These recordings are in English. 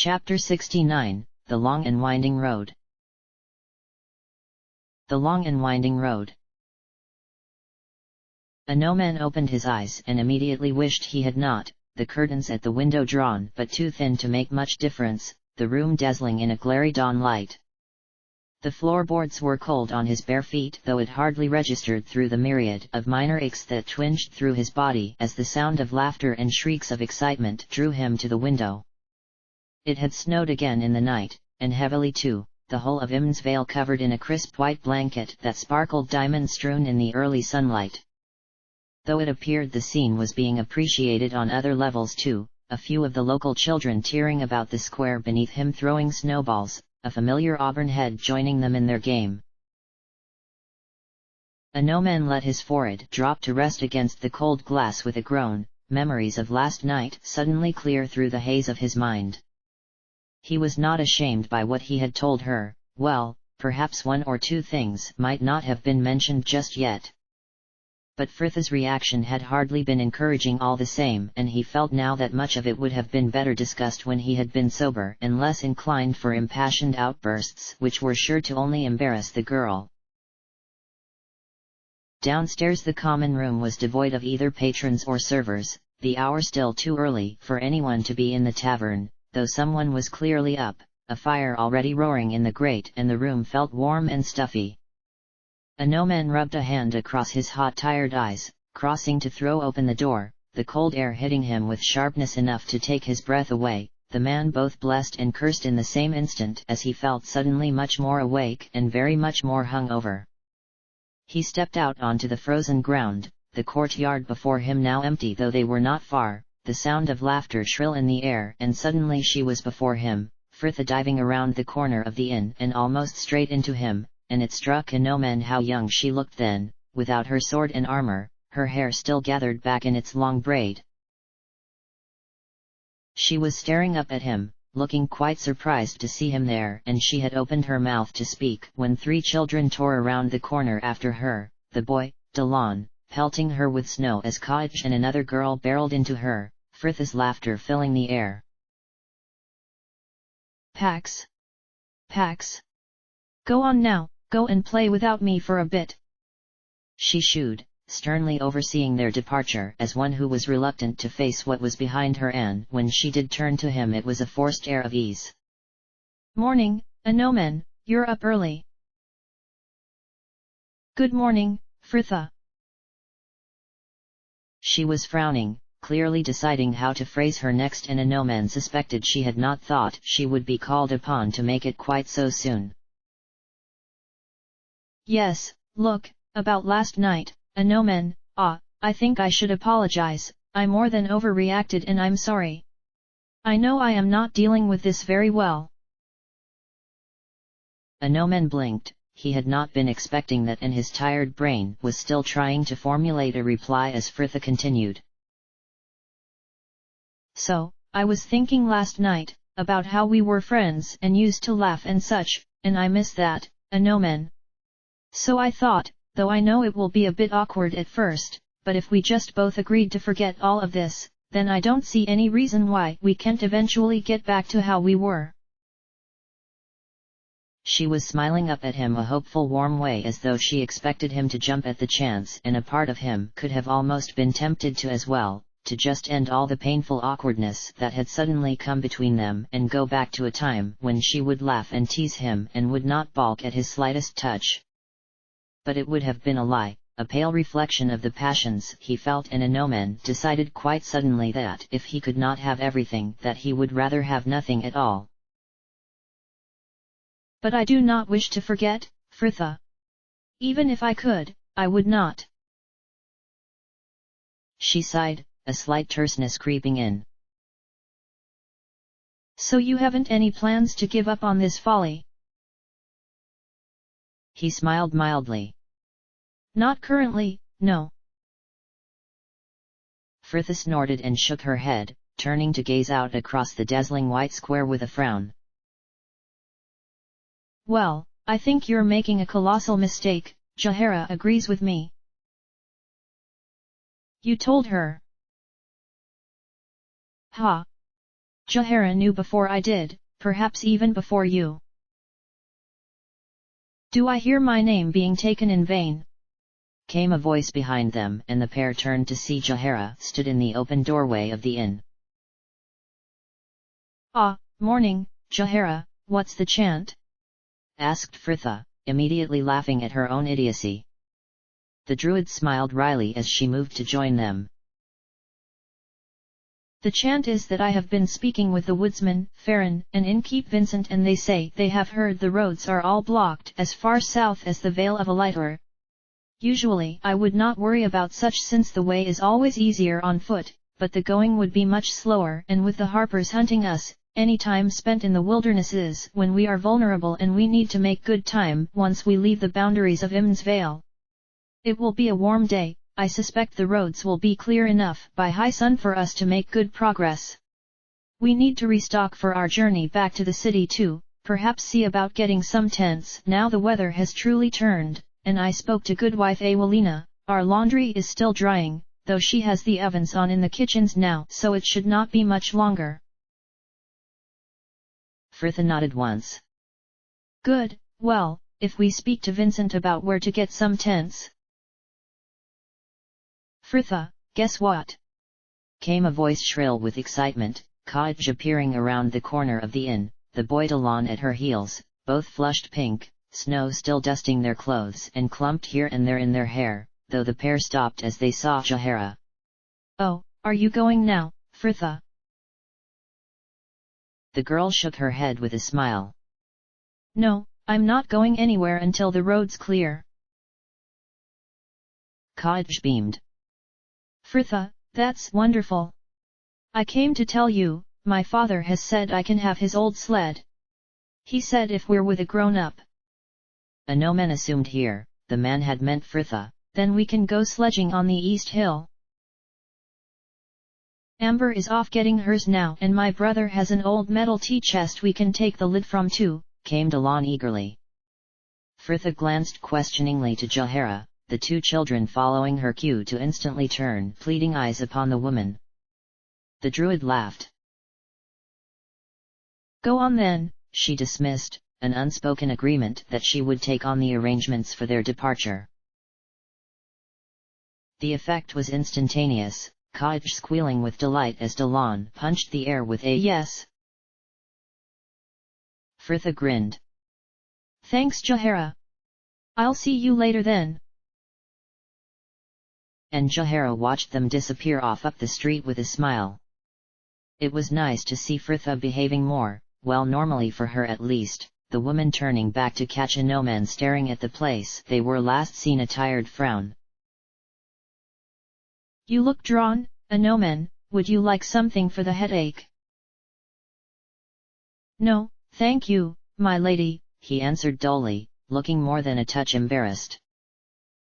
Chapter 69, The Long and Winding Road. The Long and Winding Road. A no-man opened his eyes and immediately wished he had not, the curtains at the window drawn but too thin to make much difference, the room dazzling in a glary dawn light. The floorboards were cold on his bare feet, though it hardly registered through the myriad of minor aches that twinged through his body as the sound of laughter and shrieks of excitement drew him to the window. It had snowed again in the night, and heavily too, the whole of Immen's Vale covered in a crisp white blanket that sparkled diamond-strewn in the early sunlight. Though it appeared the scene was being appreciated on other levels too, a few of the local children tearing about the square beneath him throwing snowballs, a familiar auburn head joining them in their game. A no-man let his forehead drop to rest against the cold glass with a groan, memories of last night suddenly clear through the haze of his mind. He was not ashamed by what he had told her. Well, perhaps one or two things might not have been mentioned just yet. But Frith's reaction had hardly been encouraging all the same, and he felt now that much of it would have been better discussed when he had been sober and less inclined for impassioned outbursts which were sure to only embarrass the girl. Downstairs the common room was devoid of either patrons or servers, the hour still too early for anyone to be in the tavern, though someone was clearly up, a fire already roaring in the grate and the room felt warm and stuffy. A no-man rubbed a hand across his hot tired eyes, crossing to throw open the door, the cold air hitting him with sharpness enough to take his breath away. The man both blessed and cursed in the same instant as he felt suddenly much more awake and very much more hung over. He stepped out onto the frozen ground, the courtyard before him now empty though they were not far, the sound of laughter shrill in the air, and suddenly she was before him, Fritha diving around the corner of the inn and almost straight into him, and it struck a no-man how young she looked then, without her sword and armor, her hair still gathered back in its long braid. She was staring up at him, looking quite surprised to see him there, and she had opened her mouth to speak when three children tore around the corner after her, the boy, Delon, pelting her with snow as Cottage and another girl barreled into her, Fritha's laughter filling the air. Pax! Pax! Go on now, go and play without me for a bit! She shooed, sternly overseeing their departure as one who was reluctant to face what was behind her, and when she did turn to him it was a forced air of ease. Morning, a no-man, you're up early. Good morning, Fritha. She was frowning, clearly deciding how to phrase her next, and a no-man suspected she had not thought she would be called upon to make it quite so soon. Yes, look, about last night, a no-man, I think I should apologize. I more than overreacted and I'm sorry. I know I am not dealing with this very well. A no-man blinked. He had not been expecting that, and his tired brain was still trying to formulate a reply as Fritha continued. So, I was thinking last night, about how we were friends and used to laugh and such, and I miss that, a no-man. So I thought, though I know it will be a bit awkward at first, but if we just both agreed to forget all of this, then I don't see any reason why we can't eventually get back to how we were. She was smiling up at him a hopeful warm way, as though she expected him to jump at the chance, and a part of him could have almost been tempted to as well, to just end all the painful awkwardness that had suddenly come between them and go back to a time when she would laugh and tease him and would not balk at his slightest touch. But it would have been a lie, a pale reflection of the passions he felt, and a no-man decided quite suddenly that if he could not have everything, that he would rather have nothing at all. But I do not wish to forget, Fritha. Even if I could, I would not. She sighed, a slight terseness creeping in. So you haven't any plans to give up on this folly? He smiled mildly. Not currently, no. Fritha snorted and shook her head, turning to gaze out across the dazzling white square with a frown. Well, I think you're making a colossal mistake. Jahara agrees with me. You told her? Ha! Jahara knew before I did, perhaps even before you. Do I hear my name being taken in vain? Came a voice behind them, and the pair turned to see Jahara stood in the open doorway of the inn. Ah, morning, Jahara, what's the chant? Asked Fritha, immediately laughing at her own idiocy. The druid smiled wryly as she moved to join them. The chant is that I have been speaking with the woodsman, Farron, and innkeep Vincent, and they say they have heard the roads are all blocked as far south as the Vale of Alightor. Usually I would not worry about such since the way is always easier on foot, but the going would be much slower, and with the harpers hunting us, any time spent in the wilderness is when we are vulnerable, and we need to make good time once we leave the boundaries of Imn's Vale. It will be a warm day. I suspect the roads will be clear enough by high sun for us to make good progress. We need to restock for our journey back to the city too, perhaps see about getting some tents. Now the weather has truly turned, and I spoke to goodwife Awalina, our laundry is still drying, though she has the ovens on in the kitchens now, so it should not be much longer. Fritha nodded once. Good, well, if we speak to Vincent about where to get some tents. Fritha, guess what? Came a voice shrill with excitement, Kaj appearing around the corner of the inn, the boy Delon at her heels, both flushed pink, snow still dusting their clothes and clumped here and there in their hair, though the pair stopped as they saw Jahara. Oh, are you going now, Fritha? The girl shook her head with a smile. No, I'm not going anywhere until the road's clear. Kaj beamed. Fritha, that's wonderful. I came to tell you, my father has said I can have his old sled. He said if we're with a grown-up. A no-man assumed here, the man had meant Fritha. Then we can go sledging on the East Hill. Amber is off getting hers now, and my brother has an old metal tea chest we can take the lid from too, came Delon eagerly. Fritha glanced questioningly to Jahara, the two children following her cue to instantly turn pleading eyes upon the woman. The druid laughed. Go on then, she dismissed, an unspoken agreement that she would take on the arrangements for their departure. The effect was instantaneous, Kaj squealing with delight as Delon punched the air with a yes. Fritha grinned. Thanks Jahara. I'll see you later then. And Jahara watched them disappear off up the street with a smile. It was nice to see Fritha behaving more, well normally for her at least, the woman turning back to catch a no-man staring at the place they were last seen, a tired frown. You look drawn, a no-man, would you like something for the headache? No, thank you, my lady, he answered dully, looking more than a touch embarrassed.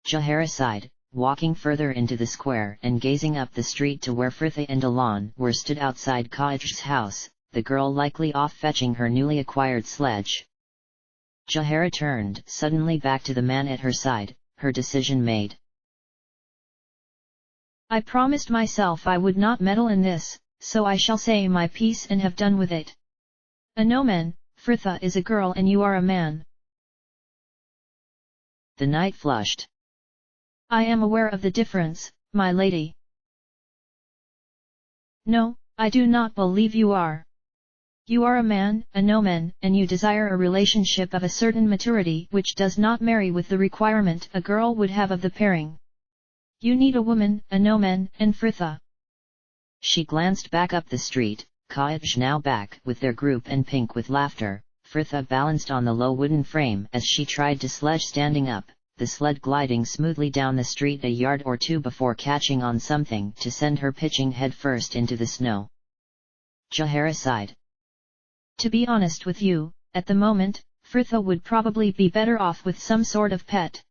Jahara sighed, walking further into the square and gazing up the street to where Fritha and Delon were stood outside Kaj's house, the girl likely off fetching her newly acquired sledge. Jahara turned suddenly back to the man at her side, her decision made. I promised myself I would not meddle in this, so I shall say my piece and have done with it. A no-man, Fritha is a girl and you are a man. The knight flushed. I am aware of the difference, my lady. No, I do not believe you are. You are a man, a no-man, and you desire a relationship of a certain maturity which does not marry with the requirement a girl would have of the pairing. You need a woman, a no-man, and Fritha. She glanced back up the street, Kaj now back with their group and pink with laughter, Fritha balanced on the low wooden frame as she tried to sledge standing up, the sled gliding smoothly down the street a yard or two before catching on something to send her pitching headfirst into the snow. Jahara sighed. To be honest with you, at the moment, Fritha would probably be better off with some sort of pet.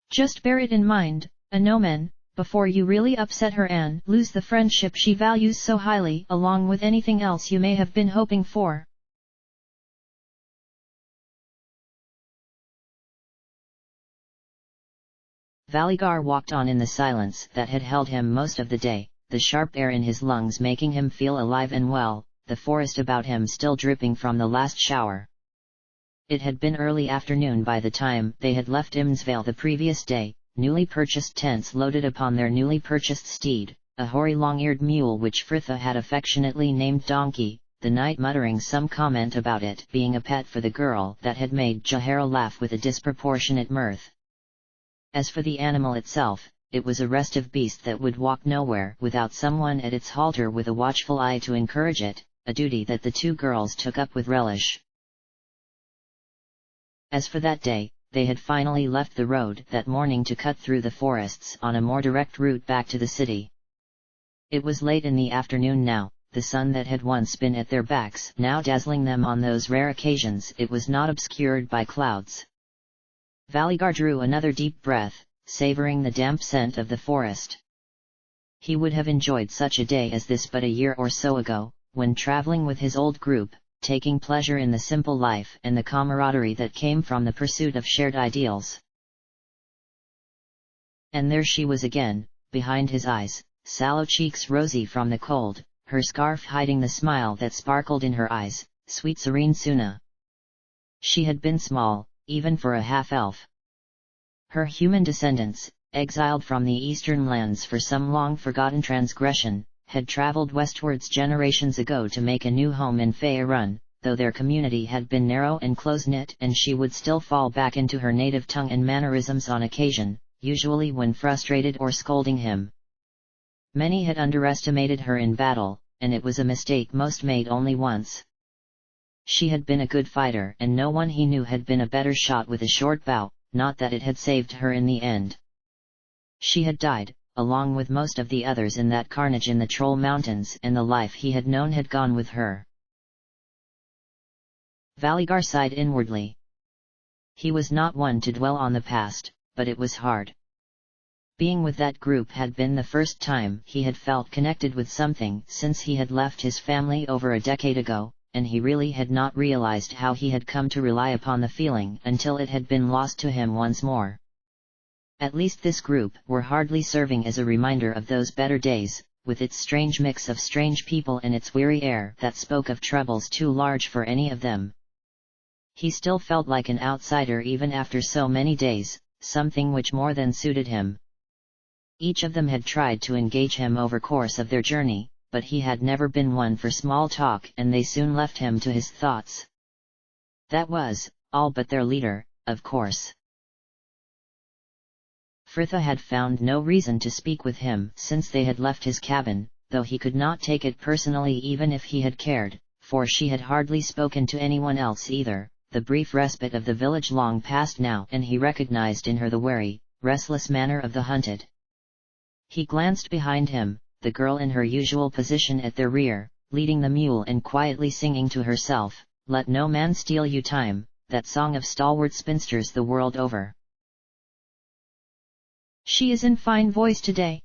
Just bear it in mind, a no-man, before you really upset her and lose the friendship she values so highly along with anything else you may have been hoping for. Valigar walked on in the silence that had held him most of the day, the sharp air in his lungs making him feel alive and well. the forest about him still dripping from the last shower. It had been early afternoon by the time they had left Imsvale the previous day, newly purchased tents loaded upon their newly purchased steed, a hoary long-eared mule which Fritha had affectionately named Donkey, the knight muttering some comment about it being a pet for the girl that had made Jahara laugh with a disproportionate mirth. As for the animal itself, it was a restive beast that would walk nowhere without someone at its halter with a watchful eye to encourage it, a duty that the two girls took up with relish. As for that day, they had finally left the road that morning to cut through the forests on a more direct route back to the city. It was late in the afternoon now, the sun that had once been at their backs now dazzling them on those rare occasions it was not obscured by clouds. Valigar drew another deep breath, savoring the damp scent of the forest. He would have enjoyed such a day as this but a year or so ago, when traveling with his old group, taking pleasure in the simple life and the camaraderie that came from the pursuit of shared ideals. And there she was again, behind his eyes, sallow cheeks rosy from the cold, her scarf hiding the smile that sparkled in her eyes, sweet serene Suna. She had been small, even for a half-elf. Her human descendants, exiled from the eastern lands for some long-forgotten transgression, had traveled westwards generations ago to make a new home in Faerun, though their community had been narrow and close-knit and she would still fall back into her native tongue and mannerisms on occasion, usually when frustrated or scolding him. Many had underestimated her in battle, and it was a mistake most made only once. She had been a good fighter and no one he knew had been a better shot with a short bow, not that it had saved her in the end. She had died, along with most of the others in that carnage in the Troll Mountains, and the life he had known had gone with her. Valigar sighed inwardly. He was not one to dwell on the past, but it was hard. Being with that group had been the first time he had felt connected with something since he had left his family over a decade ago, and he really had not realized how he had come to rely upon the feeling until it had been lost to him once more. At least this group were hardly serving as a reminder of those better days, with its strange mix of strange people and its weary air that spoke of troubles too large for any of them. He still felt like an outsider even after so many days, something which more than suited him. Each of them had tried to engage him over course of their journey, but he had never been one for small talk and they soon left him to his thoughts. That was, all but their leader, of course. Fritha had found no reason to speak with him since they had left his cabin, though he could not take it personally even if he had cared, for she had hardly spoken to anyone else either, the brief respite of the village long past now, and he recognized in her the wary, restless manner of the hunted. He glanced behind him, the girl in her usual position at their rear, leading the mule and quietly singing to herself, "Let no man steal you time," that song of stalwart spinsters the world over. She is in fine voice today.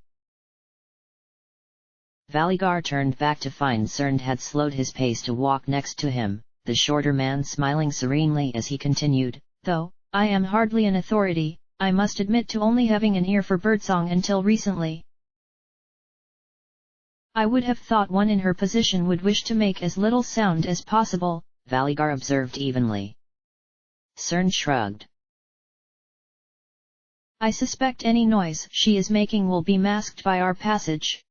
Valigar turned back to find Cern had slowed his pace to walk next to him, the shorter man smiling serenely as he continued, "Though I am hardly an authority, I must admit to only having an ear for birdsong until recently. I would have thought one in her position would wish to make as little sound as possible," Valigar observed evenly. Cern shrugged. "I suspect any noise she is making will be masked by our passage.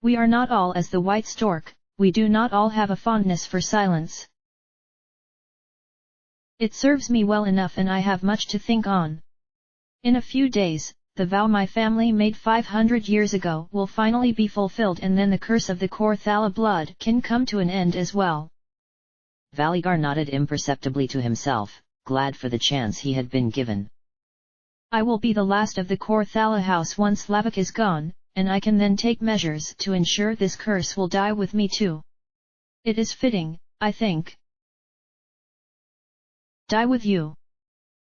We are not all as the white stork, we do not all have a fondness for silence. It serves me well enough and I have much to think on. In a few days, the vow my family made 500 years ago will finally be fulfilled and then the curse of the Korthala blood can come to an end as well." Valigar nodded imperceptibly to himself, glad for the chance he had been given. "I will be the last of the Korthala house once Lavik is gone, and I can then take measures to ensure this curse will die with me too. It is fitting, I think." "Die with you?"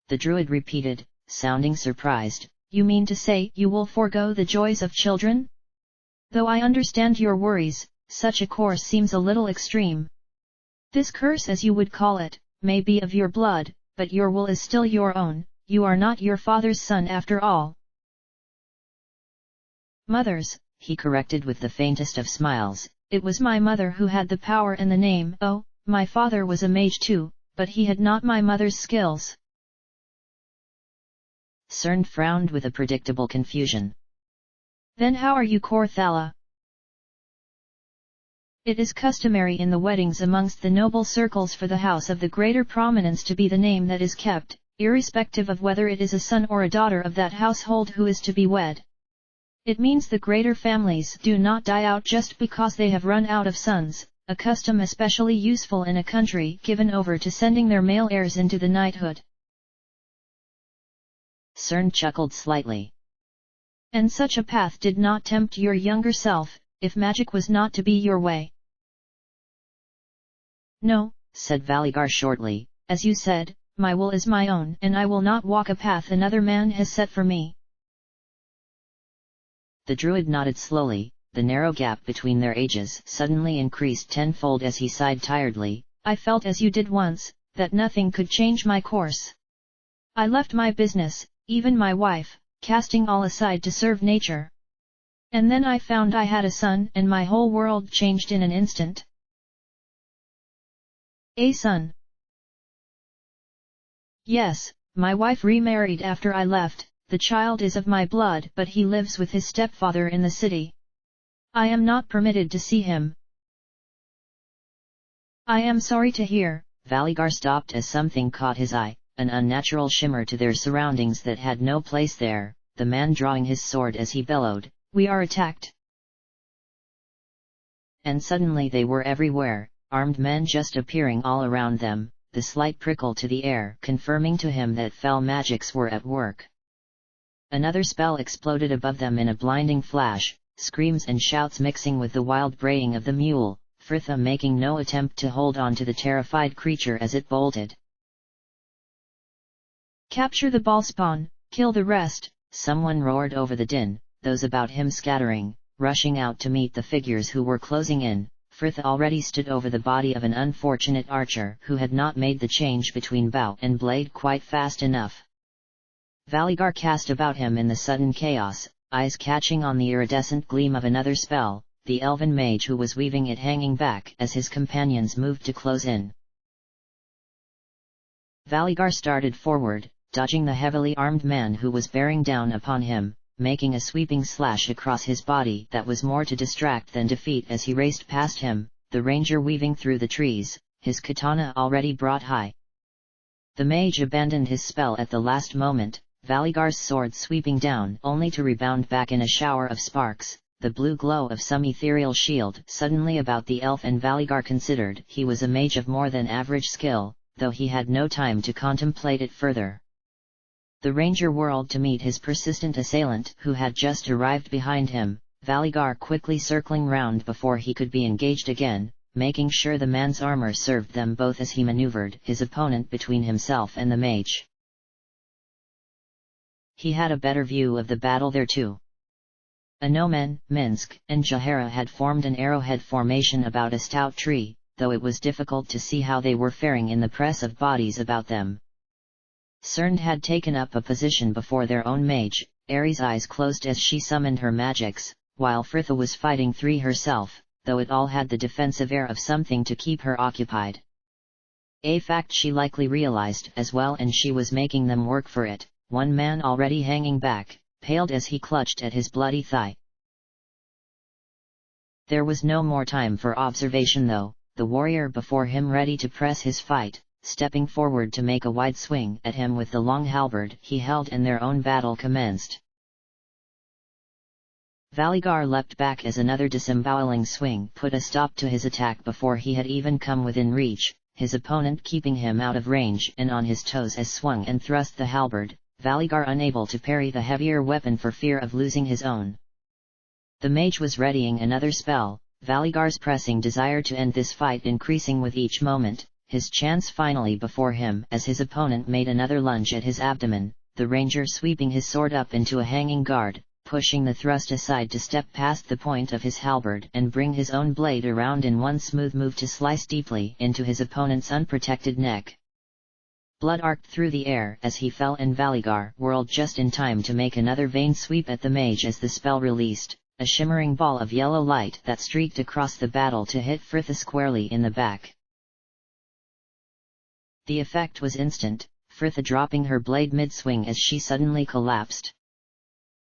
the druid repeated, sounding surprised. "You mean to say you will forego the joys of children? Though I understand your worries, such a course seems a little extreme. This curse, as you would call it, may be of your blood, but your will is still your own. You are not your father's son after all." "Mother's," he corrected with the faintest of smiles, it was my mother who had the power and the name. Oh, my father was a mage too, but he had not my mother's skills. Cern frowned with a predictable confusion. Then how are you Corthala? It is customary in the weddings amongst the noble circles for the house of the greater prominence to be the name that is kept, irrespective of whether it is a son or a daughter of that household who is to be wed. It means the greater families do not die out just because they have run out of sons, a custom especially useful in a country given over to sending their male heirs into the knighthood. Cern chuckled slightly. And such a path did not tempt your younger self, if magic was not to be your way. No, said Valigar shortly, as you said, my will is my own and I will not walk a path another man has set for me. The druid nodded slowly, the narrow gap between their ages suddenly increased tenfold as he sighed tiredly. I felt as you did once, that nothing could change my course. I left my business, even my wife, casting all aside to serve nature. And then I found I had a son and my whole world changed in an instant. A son? Yes, my wife remarried after I left, the child is of my blood but he lives with his stepfather in the city. I am not permitted to see him. I am sorry to hear. Valigar stopped as something caught his eye, an unnatural shimmer to their surroundings that had no place there, the man drawing his sword as he bellowed, "We are attacked!" And suddenly they were everywhere, armed men just appearing all around them, the slight prickle to the air confirming to him that fell magics were at work. Another spell exploded above them in a blinding flash, screams and shouts mixing with the wild braying of the mule, Fritha making no attempt to hold on to the terrified creature as it bolted. "Capture the ballspawn, kill the rest!" someone roared over the din, those about him scattering, rushing out to meet the figures who were closing in. Fritha already stood over the body of an unfortunate archer who had not made the change between bow and blade quite fast enough. Valigar cast about him in the sudden chaos, eyes catching on the iridescent gleam of another spell, the elven mage who was weaving it hanging back as his companions moved to close in. Valigar started forward, dodging the heavily armed man who was bearing down upon him, making a sweeping slash across his body that was more to distract than defeat as he raced past him, the ranger weaving through the trees, his katana already brought high. The mage abandoned his spell at the last moment, Valigar's sword sweeping down only to rebound back in a shower of sparks, the blue glow of some ethereal shield suddenly about the elf, and Valigar considered he was a mage of more than average skill, though he had no time to contemplate it further. The ranger whirled to meet his persistent assailant who had just arrived behind him, Valigar quickly circling round before he could be engaged again, making sure the man's armor served them both as he maneuvered his opponent between himself and the mage. He had a better view of the battle there too. Anomen, Minsk, and Jahara had formed an arrowhead formation about a stout tree, though it was difficult to see how they were faring in the press of bodies about them. Cern had taken up a position before their own mage, Ares' eyes closed as she summoned her magics, while Fritha was fighting three herself, though it all had the defensive air of something to keep her occupied. A fact she likely realized as well, and she was making them work for it. One man already hanging back, paled as he clutched at his bloody thigh. There was no more time for observation though, the warrior before him ready to press his fight, stepping forward to make a wide swing at him with the long halberd he held, and their own battle commenced. Valigar leapt back as another disemboweling swing put a stop to his attack before he had even come within reach, his opponent keeping him out of range and on his toes as swung and thrust the halberd, Valigar unable to parry the heavier weapon for fear of losing his own. The mage was readying another spell, Valigar's pressing desire to end this fight increasing with each moment, his chance finally before him as his opponent made another lunge at his abdomen, the ranger sweeping his sword up into a hanging guard, pushing the thrust aside to step past the point of his halberd and bring his own blade around in one smooth move to slice deeply into his opponent's unprotected neck. Blood arced through the air as he fell, and Valigar whirled just in time to make another vain sweep at the mage as the spell released, a shimmering ball of yellow light that streaked across the battle to hit Fritha squarely in the back. The effect was instant, Fritha dropping her blade mid-swing as she suddenly collapsed.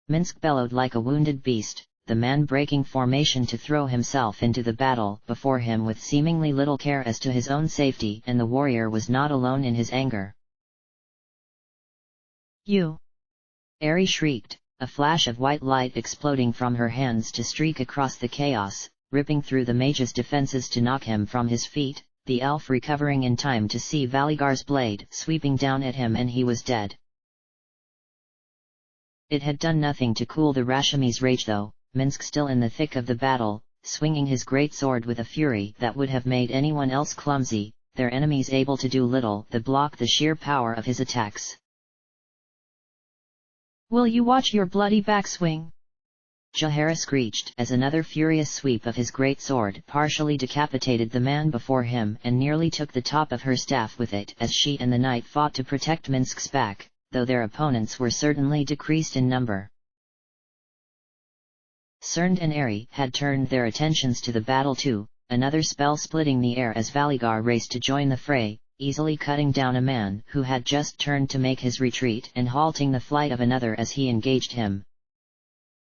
Minsk bellowed like a wounded beast, the man breaking formation to throw himself into the battle before him with seemingly little care as to his own safety, and the warrior was not alone in his anger. "You!" Ari shrieked, a flash of white light exploding from her hands to streak across the chaos, ripping through the mage's defenses to knock him from his feet, the elf recovering in time to see Valigar's blade sweeping down at him, and he was dead. It had done nothing to cool the Rashami's rage though, Minsk still in the thick of the battle, swinging his great sword with a fury that would have made anyone else clumsy, their enemies able to do little to block the sheer power of his attacks. "Will you watch your bloody backswing?" Jaehaera screeched as another furious sweep of his great sword partially decapitated the man before him and nearly took the top of her staff with it as she and the knight fought to protect Minsk's back, though their opponents were certainly decreased in number. Srnd and Ari had turned their attentions to the battle too, another spell splitting the air as Valigar raced to join the fray, easily cutting down a man who had just turned to make his retreat and halting the flight of another as he engaged him.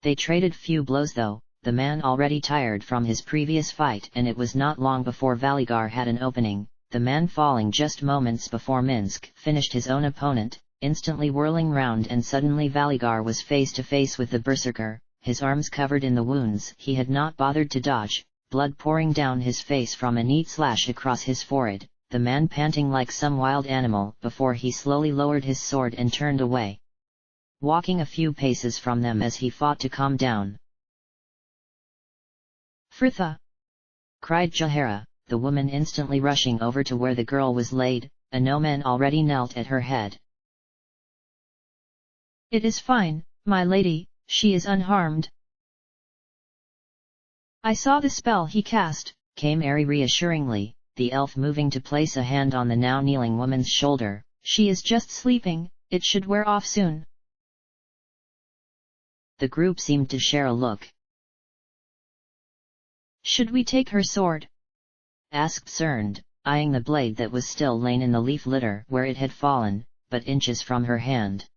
They traded few blows though, the man already tired from his previous fight, and it was not long before Valigar had an opening, the man falling just moments before Minsk finished his own opponent, instantly whirling round, and suddenly Valigar was face to face with the berserker, his arms covered in the wounds he had not bothered to dodge, blood pouring down his face from a neat slash across his forehead, the man panting like some wild animal before he slowly lowered his sword and turned away, walking a few paces from them as he fought to calm down. "Fritha!" cried Jaehaera, the woman instantly rushing over to where the girl was laid, a no-man already knelt at her head. "It is fine, my lady, she is unharmed." "I saw the spell he cast," came Ari reassuringly, the elf moving to place a hand on the now kneeling woman's shoulder. "She is just sleeping, it should wear off soon." The group seemed to share a look. "Should we take her sword?" asked Srnd, eyeing the blade that was still lain in the leaf litter where it had fallen, but inches from her hand.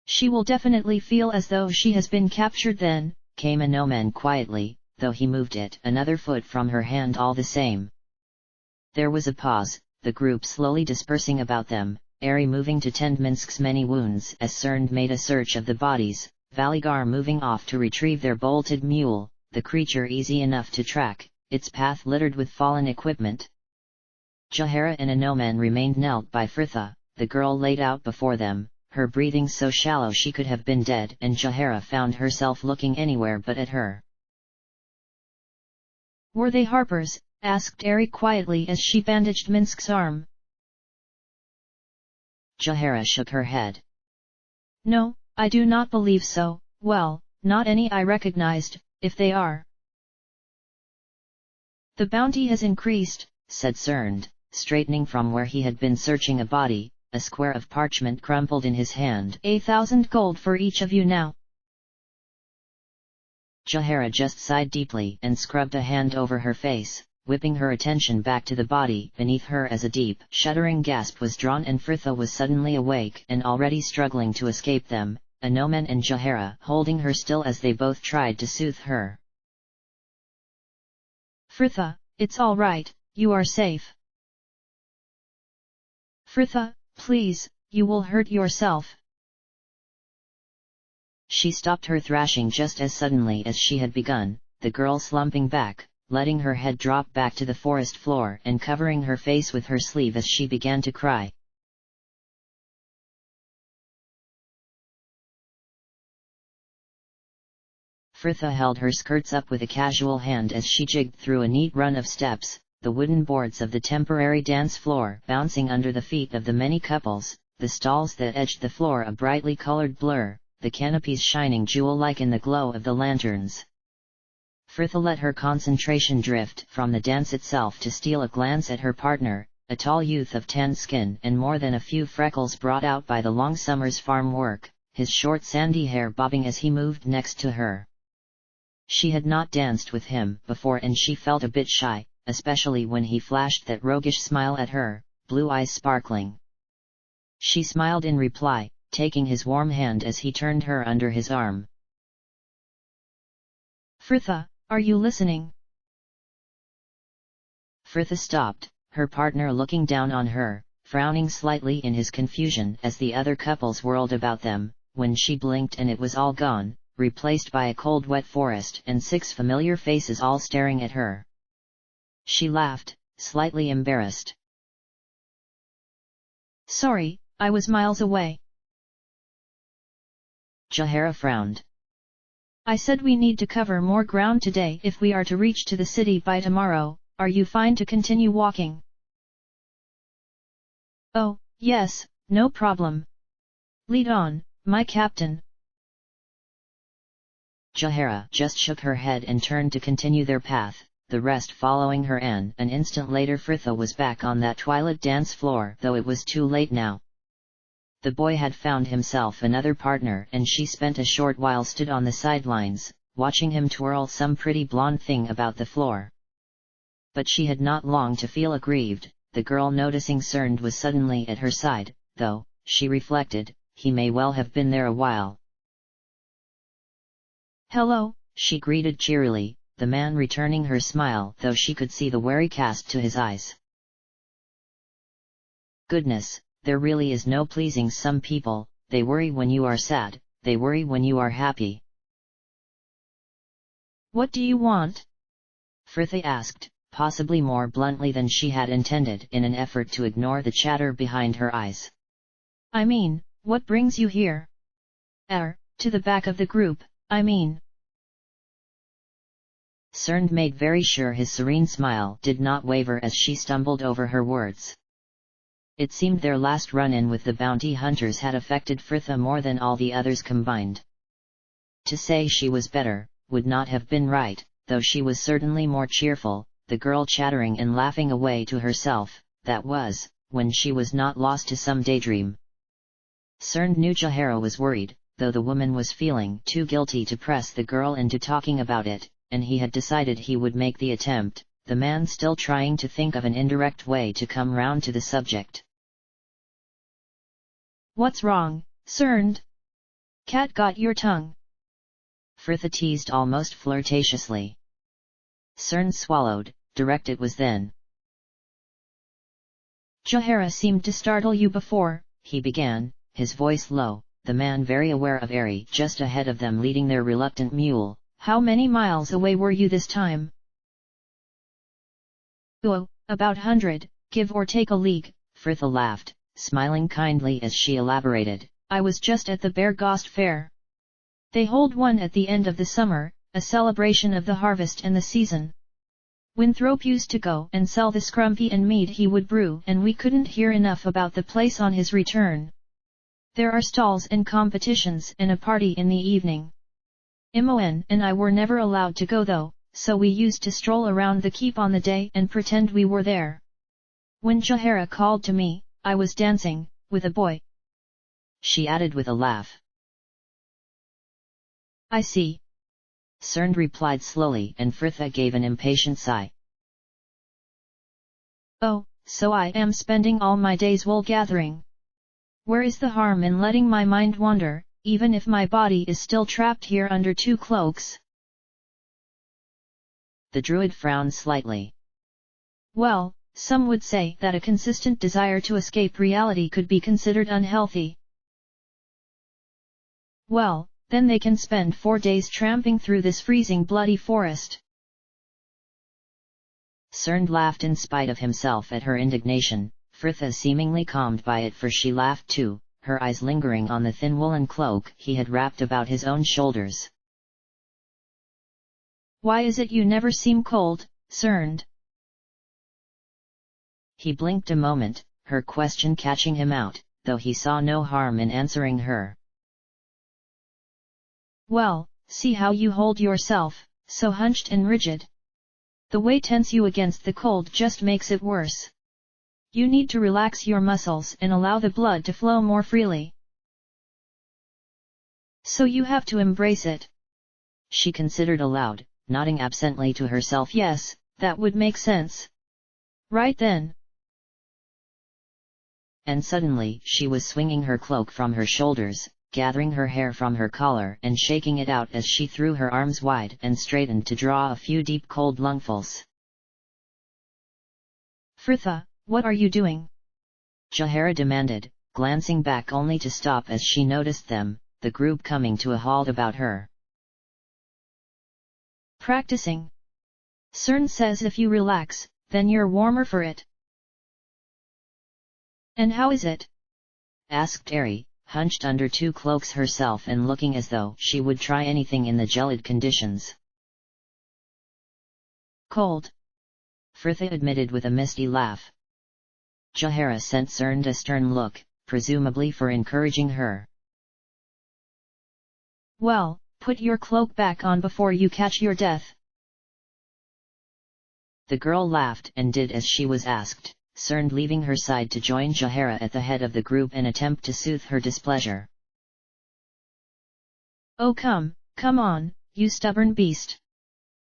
"She will definitely feel as though she has been captured then," came a no-man quietly, though he moved it another foot from her hand all the same. There was a pause, the group slowly dispersing about them, Ari moving to tend Minsk's many wounds as Srnd made a search of the bodies, Valigar moving off to retrieve their bolted mule, the creature easy enough to track, its path littered with fallen equipment. Jaehaera and a no-man remained knelt by Fritha, the girl laid out before them, her breathing so shallow she could have been dead, and Jaehaera found herself looking anywhere but at her. "Were they Harper's?" asked Ari quietly as she bandaged Minsk's arm. Jaehaera shook her head. "No, I do not believe so. Well, not any I recognized, if they are." "The bounty has increased," said Srnd, straightening from where he had been searching a body, a square of parchment crumpled in his hand. 1,000 gold for each of you now." Jaehaera just sighed deeply and scrubbed a hand over her face, whipping her attention back to the body beneath her as a deep, shuddering gasp was drawn, and Fritha was suddenly awake and already struggling to escape them, a no-man and Jaehaera holding her still as they both tried to soothe her. "Fritha, it's all right, you are safe." "Fritha, please, you will hurt yourself." She stopped her thrashing just as suddenly as she had begun, the girl slumping back, letting her head drop back to the forest floor and covering her face with her sleeve as she began to cry. Fritha held her skirts up with a casual hand as she jigged through a neat run of steps, the wooden boards of the temporary dance floor bouncing under the feet of the many couples, the stalls that edged the floor a brightly colored blur, the canopies shining jewel-like in the glow of the lanterns. Fritha let her concentration drift from the dance itself to steal a glance at her partner, a tall youth of tan skin and more than a few freckles brought out by the long summer's farm work, his short sandy hair bobbing as he moved next to her. She had not danced with him before and she felt a bit shy, especially when he flashed that roguish smile at her, blue eyes sparkling. She smiled in reply, taking his warm hand as he turned her under his arm. Fritha, are you listening? Fritha stopped, her partner looking down on her, frowning slightly in his confusion as the other couples whirled about them, when she blinked and it was all gone, replaced by a cold wet forest and 6 familiar faces all staring at her. She laughed, slightly embarrassed. Sorry, I was miles away. Jahara frowned. I said we need to cover more ground today if we are to reach to the city by tomorrow. Are you fine to continue walking? Oh, yes, no problem. Lead on, my captain. Jahara just shook her head and turned to continue their path, the rest following her. An instant later Fritha was back on that twilit dance floor, though it was too late now. The boy had found himself another partner and she spent a short while stood on the sidelines, watching him twirl some pretty blonde thing about the floor. But she had not long to feel aggrieved, the girl noticing Cernd was suddenly at her side, though, she reflected, he may well have been there a while. Hello, she greeted cheerily, the man returning her smile though she could see the wary cast to his eyes. Goodness, there really is no pleasing some people, they worry when you are sad, they worry when you are happy. What do you want? Fritha asked, possibly more bluntly than she had intended in an effort to ignore the chatter behind her eyes. I mean, what brings you here? To the back of the group, I mean. Cernd made very sure his serene smile did not waver as she stumbled over her words. It seemed their last run-in with the bounty hunters had affected Fritha more than all the others combined. To say she was better, would not have been right, though she was certainly more cheerful, the girl chattering and laughing away to herself, that was, when she was not lost to some daydream. Cernd knew Jahara was worried, though the woman was feeling too guilty to press the girl into talking about it, and he had decided he would make the attempt, the man still trying to think of an indirect way to come round to the subject. What's wrong, Cernd? Cat got your tongue? Fritha teased almost flirtatiously. Cernd swallowed, direct it was then. Jahara seemed to startle you before, he began, his voice low, the man very aware of Ari just ahead of them leading their reluctant mule. How many miles away were you this time? Oh, about 100, give or take a league, Fritha laughed, smiling kindly as she elaborated. I was just at the Beargost Fair. They hold one at the end of the summer, a celebration of the harvest and the season. Winthrop used to go and sell the scrumpy and mead he would brew and we couldn't hear enough about the place on his return. There are stalls and competitions and a party in the evening. Imoen and I were never allowed to go though, so we used to stroll around the keep on the day and pretend we were there. When Jahara called to me, I was dancing, with a boy. She added with a laugh. I see. Cernd replied slowly and Fritha gave an impatient sigh. Oh, so I am spending all my days wool gathering. Where is the harm in letting my mind wander, even if my body is still trapped here under 2 cloaks? The druid frowned slightly. Well, some would say that a consistent desire to escape reality could be considered unhealthy. Well, then they can spend 4 days tramping through this freezing bloody forest. Cernd laughed in spite of himself at her indignation, Fritha seemingly calmed by it for she laughed too, her eyes lingering on the thin woolen cloak he had wrapped about his own shoulders. Why is it you never seem cold, Cernd? He blinked a moment, her question catching him out, though he saw no harm in answering her. Well, see how you hold yourself, so hunched and rigid. The way tense you against the cold just makes it worse. You need to relax your muscles and allow the blood to flow more freely. So you have to embrace it. She considered aloud, nodding absently to herself. Yes, that would make sense. Right then. And suddenly she was swinging her cloak from her shoulders, gathering her hair from her collar and shaking it out as she threw her arms wide and straightened to draw a few deep cold lungfuls. Fritha, what are you doing? Jahara demanded, glancing back only to stop as she noticed them, the group coming to a halt about her. Practicing. Cern says if you relax, then you're warmer for it. And how is it? Asked Ari, hunched under two cloaks herself and looking as though she would try anything in the gelid conditions. Cold. Fritha admitted with a misty laugh. Jahara sent Cern a stern look, presumably for encouraging her. Well, put your cloak back on before you catch your death. The girl laughed and did as she was asked, Cern leaving her side to join Jahara at the head of the group and attempt to soothe her displeasure. Oh come on, you stubborn beast!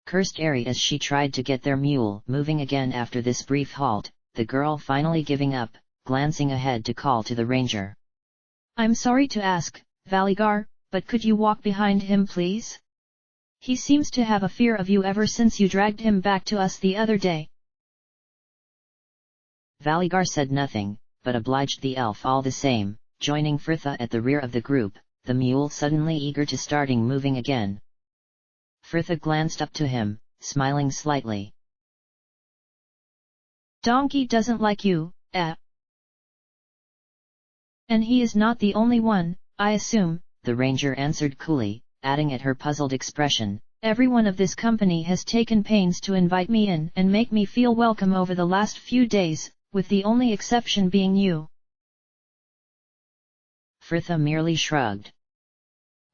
Cursed Ari as she tried to get their mule moving again after this brief halt, the girl finally giving up, glancing ahead to call to the ranger. I'm sorry to ask, Valigar, but could you walk behind him please? He seems to have a fear of you ever since you dragged him back to us the other day. Valigar said nothing, but obliged the elf all the same, joining Fritha at the rear of the group, the mule suddenly eager to starting moving again. Fritha glanced up to him, smiling slightly. Donkey doesn't like you, eh? And he is not the only one, I assume, the ranger answered coolly, adding at her puzzled expression, everyone of this company has taken pains to invite me in and make me feel welcome over the last few days, with the only exception being you. Fritha merely shrugged.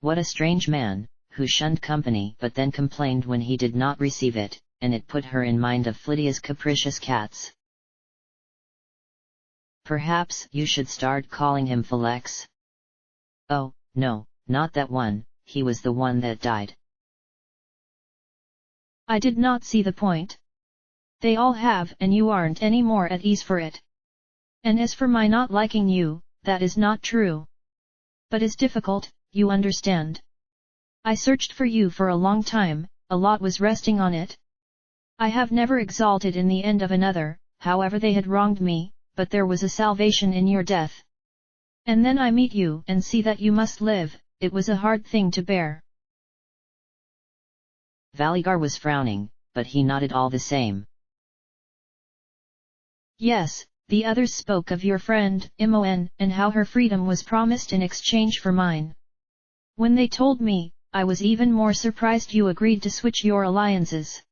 What a strange man, who shunned company but then complained when he did not receive it, and it put her in mind of Flydia's capricious cats. Perhaps you should start calling him Felix? Oh, no, not that one, he was the one that died. I did not see the point. They all have and you aren't any more at ease for it. And as for my not liking you, that is not true. But is difficult, you understand. I searched for you for a long time, a lot was resting on it. I have never exalted in the end of another, however they had wronged me, but there was a salvation in your death. And then I meet you and see that you must live, it was a hard thing to bear. Valigar was frowning, but he nodded all the same. Yes, the others spoke of your friend, Imoen, and how her freedom was promised in exchange for mine. When they told me, I was even more surprised you agreed to switch your alliances.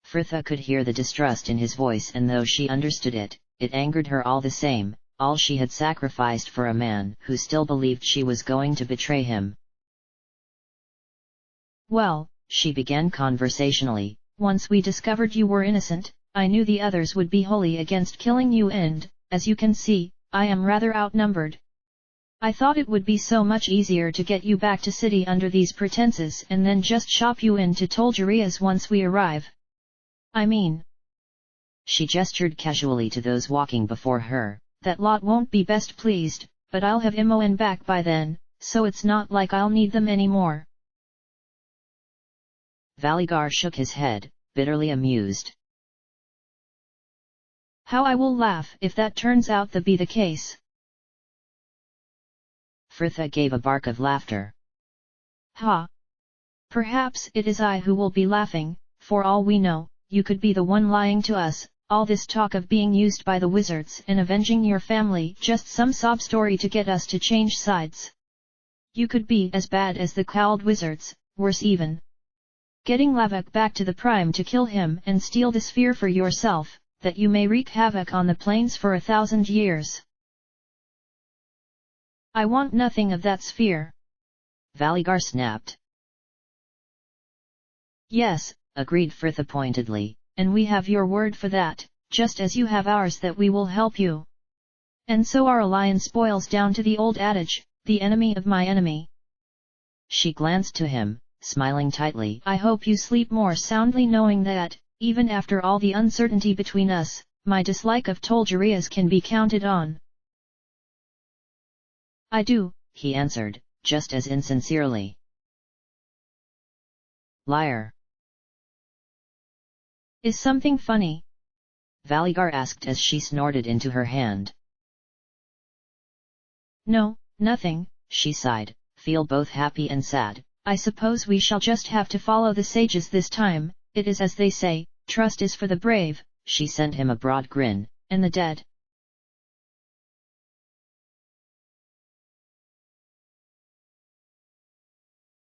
Fritha could hear the distrust in his voice, and though she understood it, it angered her all the same, all she had sacrificed for a man who still believed she was going to betray him. Well, she began conversationally, once we discovered you were innocent, I knew the others would be wholly against killing you and, as you can see, I am rather outnumbered. I thought it would be so much easier to get you back to city under these pretenses and then just shop you into Tolgerias once we arrive. I mean, she gestured casually to those walking before her, that lot won't be best pleased, but I'll have Imoen back by then, so it's not like I'll need them anymore. Valigar shook his head, bitterly amused. How I will laugh if that turns out to be the case. Fritha gave a bark of laughter. Ha! Perhaps it is I who will be laughing, for all we know, you could be the one lying to us, all this talk of being used by the wizards and avenging your family, just some sob story to get us to change sides. You could be as bad as the cowled wizards, worse even. Getting Lavak back to the Prime to kill him and steal the sphere for yourself, that you may wreak havoc on the plains for 1,000 years. I want nothing of that sphere. Valigar snapped. Yes, agreed Fritha pointedly, and we have your word for that, just as you have ours that we will help you. And so our alliance boils down to the old adage, the enemy of my enemy. She glanced to him, smiling tightly. I hope you sleep more soundly knowing that, even after all the uncertainty between us, my dislike of Tolgerias can be counted on. I do, he answered, just as insincerely. Liar. Is something funny? Valigar asked as she snorted into her hand. No, nothing, she sighed, feel both happy and sad. I suppose we shall just have to follow the sages this time. It is as they say, trust is for the brave. She sent him a broad grin. And the dead.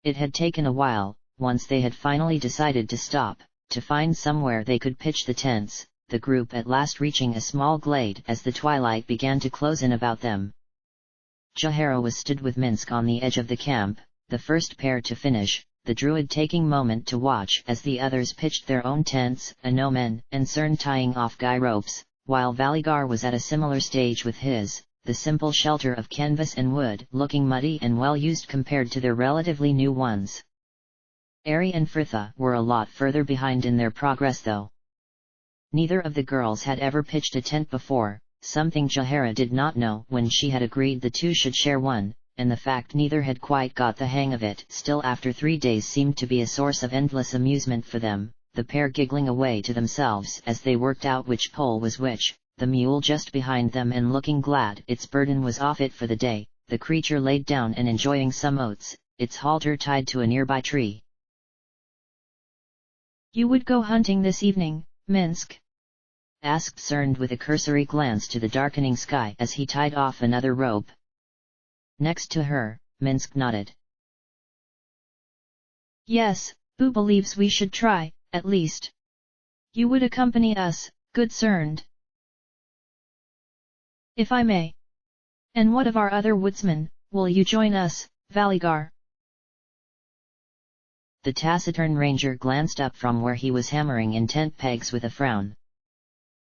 It had taken a while, once they had finally decided to stop, to find somewhere they could pitch the tents, the group at last reaching a small glade as the twilight began to close in about them. Jahara was stood with Minsk on the edge of the camp, the first pair to finish, the druid taking moment to watch as the others pitched their own tents, Anomen and Cern tying off guy ropes, while Valigar was at a similar stage with his, the simple shelter of canvas and wood looking muddy and well used compared to their relatively new ones. Ari and Fritha were a lot further behind in their progress though. Neither of the girls had ever pitched a tent before, something Jahara did not know when she had agreed the two should share one, and the fact neither had quite got the hang of it still after 3 days seemed to be a source of endless amusement for them, the pair giggling away to themselves as they worked out which pole was which, the mule just behind them and looking glad its burden was off it for the day, the creature laid down and enjoying some oats, its halter tied to a nearby tree. You would go hunting this evening, Minsk? Asked Cern with a cursory glance to the darkening sky as he tied off another rope. Next to her, Minsk nodded. Yes, Boo believes we should try, at least. You would accompany us, good Cern? If I may. And what of our other woodsmen, will you join us, Valigar? The taciturn ranger glanced up from where he was hammering in tent pegs with a frown.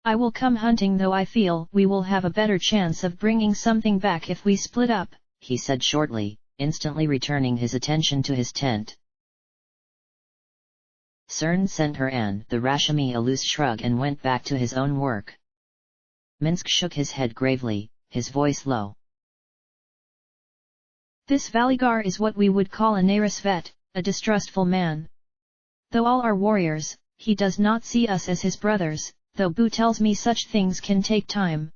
I will come hunting though I feel we will have a better chance of bringing something back if we split up, he said shortly, instantly returning his attention to his tent. Cern sent her and the Rashami a loose shrug and went back to his own work. Minsk shook his head gravely, his voice low. This Valigar is what we would call a Narisvet, a distrustful man. Though all are warriors, he does not see us as his brothers, though Boo tells me such things can take time.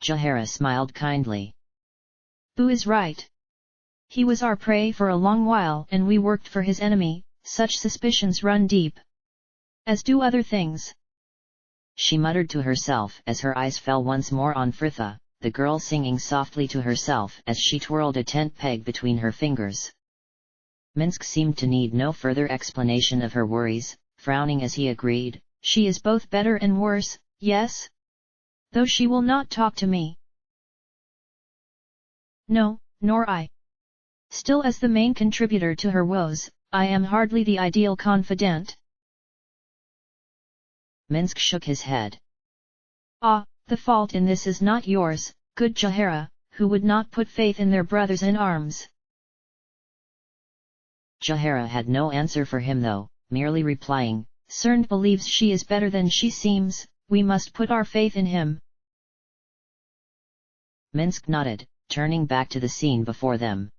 Jahara smiled kindly. Boo is right. He was our prey for a long while and we worked for his enemy, such suspicions run deep. As do other things. She muttered to herself as her eyes fell once more on Fritha, the girl singing softly to herself as she twirled a tent peg between her fingers. Minsk seemed to need no further explanation of her worries, frowning as he agreed, she is both better and worse, yes? Though she will not talk to me. No, nor I. Still as the main contributor to her woes, I am hardly the ideal confidant. Minsk shook his head. Ah, the fault in this is not yours, good Jahara, who would not put faith in their brothers in arms. Jahara had no answer for him though, merely replying, Cern believes she is better than she seems, we must put our faith in him. Minsk nodded, turning back to the scene before them.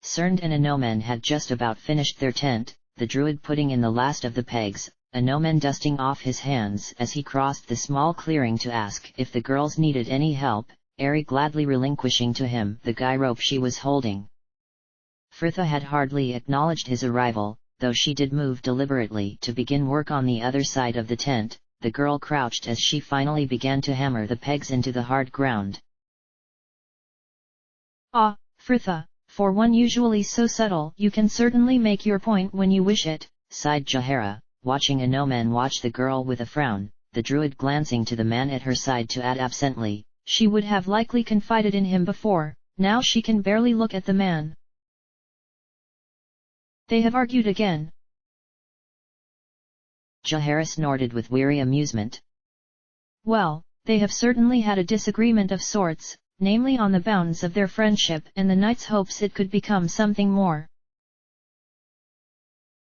Cern and Anomen had just about finished their tent, the druid putting in the last of the pegs, Anomen dusting off his hands as he crossed the small clearing to ask if the girls needed any help, Ari gladly relinquishing to him the guy rope she was holding. Fritha had hardly acknowledged his arrival, though she did move deliberately to begin work on the other side of the tent, the girl crouched as she finally began to hammer the pegs into the hard ground. Ah, Fritha, for one usually so subtle you can certainly make your point when you wish it, sighed Jahara, watching Anomen watch the girl with a frown, the druid glancing to the man at her side to add absently, she would have likely confided in him before, now she can barely look at the man. They have argued again. Jahara snorted with weary amusement. Well, they have certainly had a disagreement of sorts, namely on the bounds of their friendship and the knight's hopes it could become something more.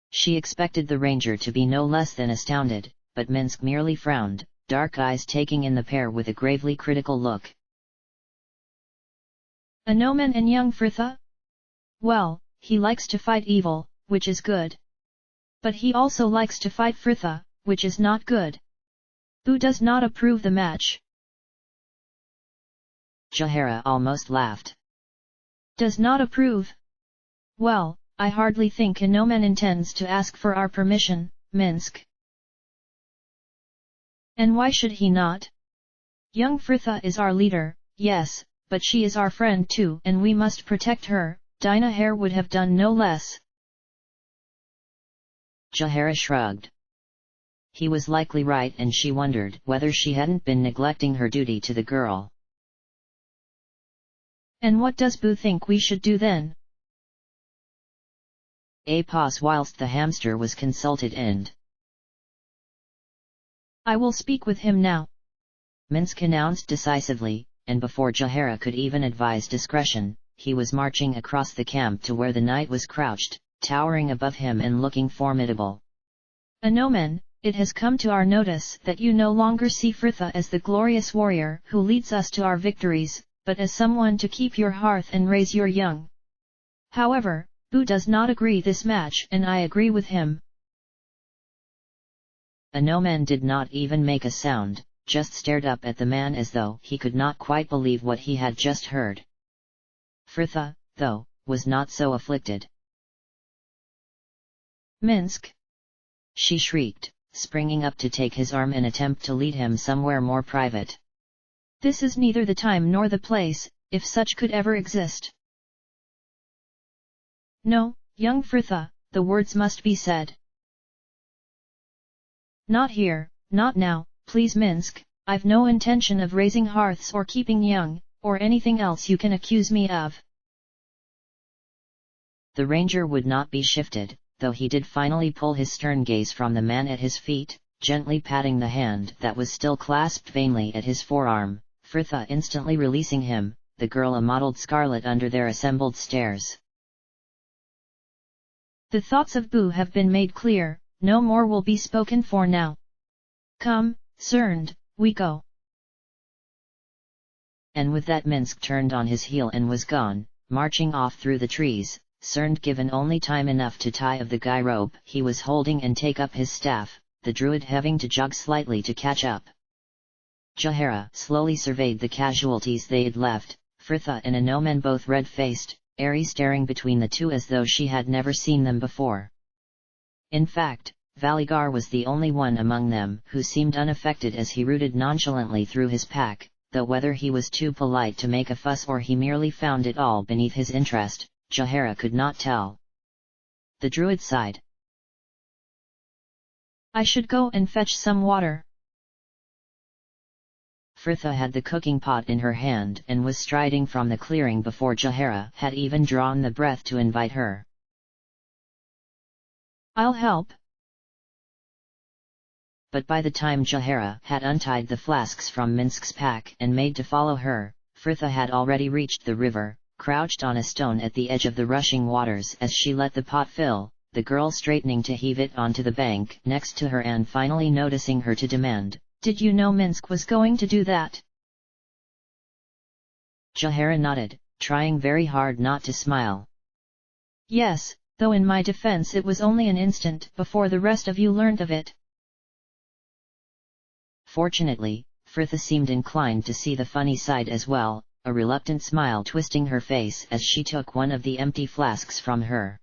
She expected the ranger to be no less than astounded, but Minsk merely frowned, dark eyes taking in the pair with a gravely critical look. A Noman and young Fritha? Well, he likes to fight evil, which is good. But he also likes to fight Fritha, which is not good. Bu does not approve the match. Jahara almost laughed. Does not approve? Well, I hardly think a Noman intends to ask for our permission, Minsk. And why should he not? Young Fritha is our leader, yes, but she is our friend too and we must protect her, Dinah Hare would have done no less. Jahara shrugged. He was likely right and she wondered whether she hadn't been neglecting her duty to the girl. And what does Bu think we should do then? A pause whilst the hamster was consulted and I will speak with him now, Minsk announced decisively, and before Jahara could even advise discretion, he was marching across the camp to where the knight was crouched, towering above him and looking formidable. A Noman, it has come to our notice that you no longer see Fritha as the glorious warrior who leads us to our victories, but as someone to keep your hearth and raise your young. However, Bu does not agree this match and I agree with him. A Noman did not even make a sound, just stared up at the man as though he could not quite believe what he had just heard. Fritha, though, was not so afflicted. Minsk! She shrieked, springing up to take his arm in attempt to lead him somewhere more private. This is neither the time nor the place, if such could ever exist. No, young Fritha, the words must be said. Not here, not now, please Minsk, I've no intention of raising hearths or keeping young, or anything else you can accuse me of. The ranger would not be shifted, though he did finally pull his stern gaze from the man at his feet, gently patting the hand that was still clasped vainly at his forearm, Fritha instantly releasing him, the girl a mottled scarlet under their assembled stares. The thoughts of Bu have been made clear, no more will be spoken for now. Come, Cerned, we go. And with that Minsk turned on his heel and was gone, marching off through the trees, Cerned given only time enough to tie of the guy rope he was holding and take up his staff, the druid having to jog slightly to catch up. Jahara slowly surveyed the casualties they had left, Fritha and a Noman both red-faced, airy staring between the two as though she had never seen them before. In fact, Valigar was the only one among them who seemed unaffected as he rooted nonchalantly through his pack, though whether he was too polite to make a fuss or he merely found it all beneath his interest, Jahara could not tell. The druid sighed. I should go and fetch some water. Fritha had the cooking pot in her hand and was striding from the clearing before Jahara had even drawn the breath to invite her. I'll help. But by the time Jahara had untied the flasks from Minsk's pack and made to follow her, Fritha had already reached the river, crouched on a stone at the edge of the rushing waters as she let the pot fill, the girl straightening to heave it onto the bank next to her and finally noticing her to demand, Did you know Minsk was going to do that? Jahara nodded, trying very hard not to smile. Yes, though in my defense it was only an instant before the rest of you learned of it. Fortunately, Fritha seemed inclined to see the funny side as well, a reluctant smile twisting her face as she took one of the empty flasks from her.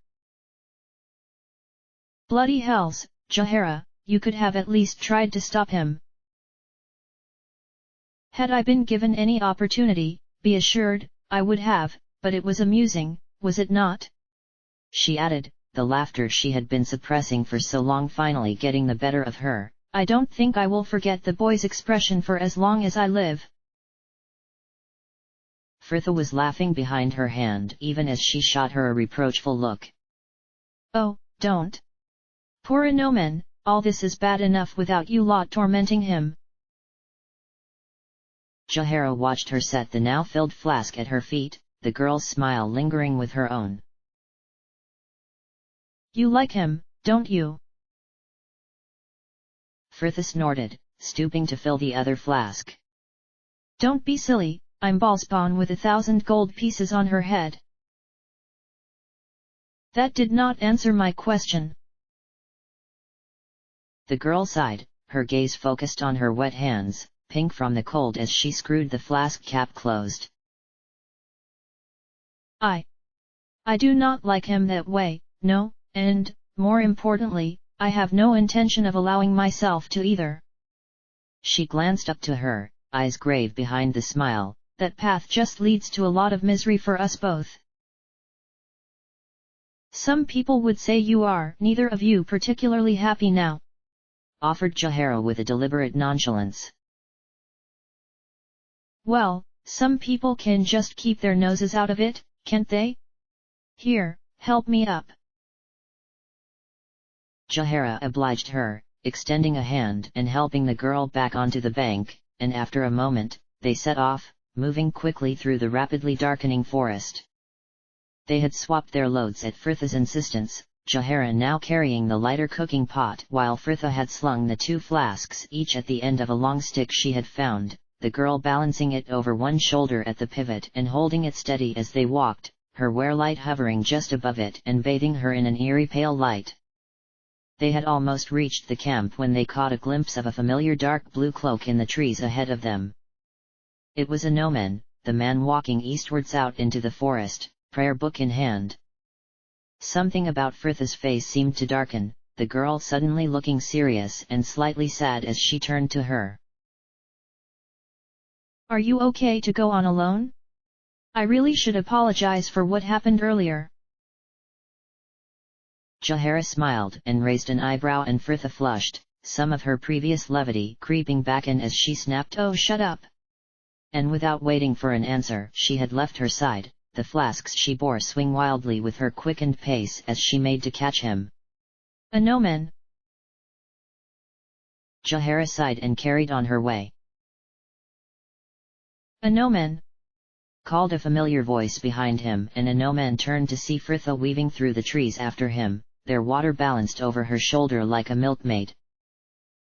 Bloody hells, Jahara, you could have at least tried to stop him. Had I been given any opportunity, be assured, I would have, but it was amusing, was it not? She added, the laughter she had been suppressing for so long finally getting the better of her. I don't think I will forget the boy's expression for as long as I live. Fritha was laughing behind her hand even as she shot her a reproachful look. Oh, don't. Poor Noman, all this is bad enough without you lot tormenting him. Jahara watched her set the now filled flask at her feet, the girl's smile lingering with her own. You like him, don't you? Firtha snorted, stooping to fill the other flask. Don't be silly, I'm Ballspawn with 1,000 gold pieces on her head. That did not answer my question. The girl sighed, her gaze focused on her wet hands, pink from the cold as she screwed the flask cap closed. I do not like him that way, no, and, more importantly, I have no intention of allowing myself to either. She glanced up to her, eyes grave behind the smile. That path just leads to a lot of misery for us both. Some people would say you are neither of you particularly happy now, offered Jahara with a deliberate nonchalance. Well, some people can just keep their noses out of it, can't they? Here, help me up. Jahara obliged her, extending a hand and helping the girl back onto the bank, and after a moment, they set off, moving quickly through the rapidly darkening forest. They had swapped their loads at Firtha's insistence, Jahara now carrying the lighter cooking pot while Firtha had slung the 2 flasks each at the end of a long stick she had found, the girl balancing it over one shoulder at the pivot and holding it steady as they walked, her wearlight hovering just above it and bathing her in an eerie pale light. They had almost reached the camp when they caught a glimpse of a familiar dark blue cloak in the trees ahead of them. It was a Nomen, the man walking eastwards out into the forest, prayer book in hand. Something about Firtha's face seemed to darken, the girl suddenly looking serious and slightly sad as she turned to her. Are you okay to go on alone? I really should apologize for what happened earlier. Jahara smiled and raised an eyebrow and Firtha flushed, some of her previous levity creeping back in as she snapped, "Oh, shut up!" And without waiting for an answer, she had left her side, the flasks she bore swing wildly with her quickened pace as she made to catch him. A Nomen! Jahara sighed and carried on her way. A Nomen! Called a familiar voice behind him, and a Nomen turned to see Firtha weaving through the trees after him, their water balanced over her shoulder like a milkmaid.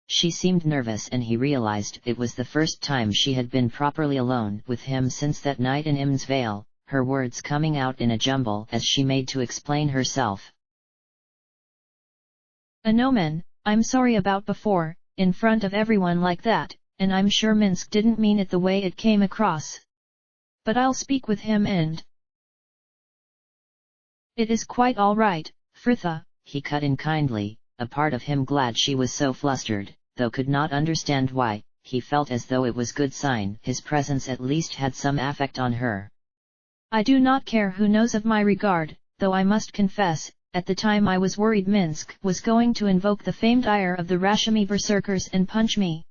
She seemed nervous and he realized it was the first time she had been properly alone with him since that night in Imn's Vale, her words coming out in a jumble as she made to explain herself. A Nomen, I'm sorry about before, in front of everyone like that, and I'm sure Minsk didn't mean it the way it came across. But I'll speak with him and... It is quite all right, Firtha, he cut in kindly, a part of him glad she was so flustered, though could not understand why. He felt as though it was good sign his presence at least had some effect on her. I do not care who knows of my regard, though I must confess, at the time I was worried Minsk was going to invoke the famed ire of the Rashami berserkers and punch me.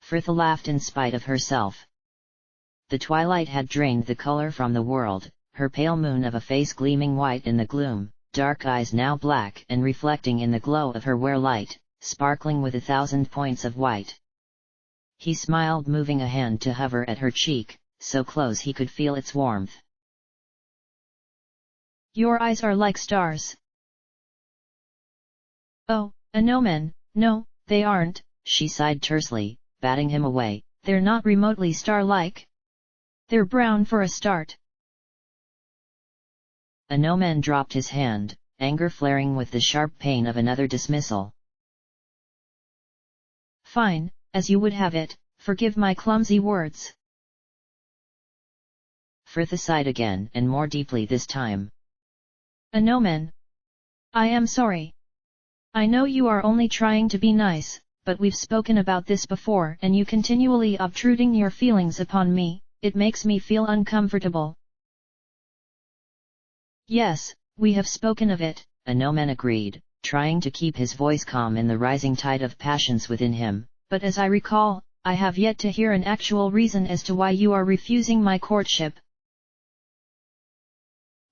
Firtha laughed in spite of herself. The twilight had drained the color from the world, her pale moon of a face gleaming white in the gloom, dark eyes now black and reflecting in the glow of her wearlight, sparkling with 1,000 points of white. He smiled, moving a hand to hover at her cheek, so close he could feel its warmth. Your eyes are like stars. Oh, a Nomen, no, they aren't, she sighed tersely, batting him away. They're not remotely star-like. They're brown for a start. A Nomen dropped his hand, anger flaring with the sharp pain of another dismissal. Fine, as you would have it, forgive my clumsy words. Firtha sighed again, and more deeply this time. A Nomen. I am sorry. I know you are only trying to be nice, but we've spoken about this before and you continually obtruding your feelings upon me, it makes me feel uncomfortable. Yes, we have spoken of it, a Nomen agreed, trying to keep his voice calm in the rising tide of passions within him. But as I recall, I have yet to hear an actual reason as to why you are refusing my courtship.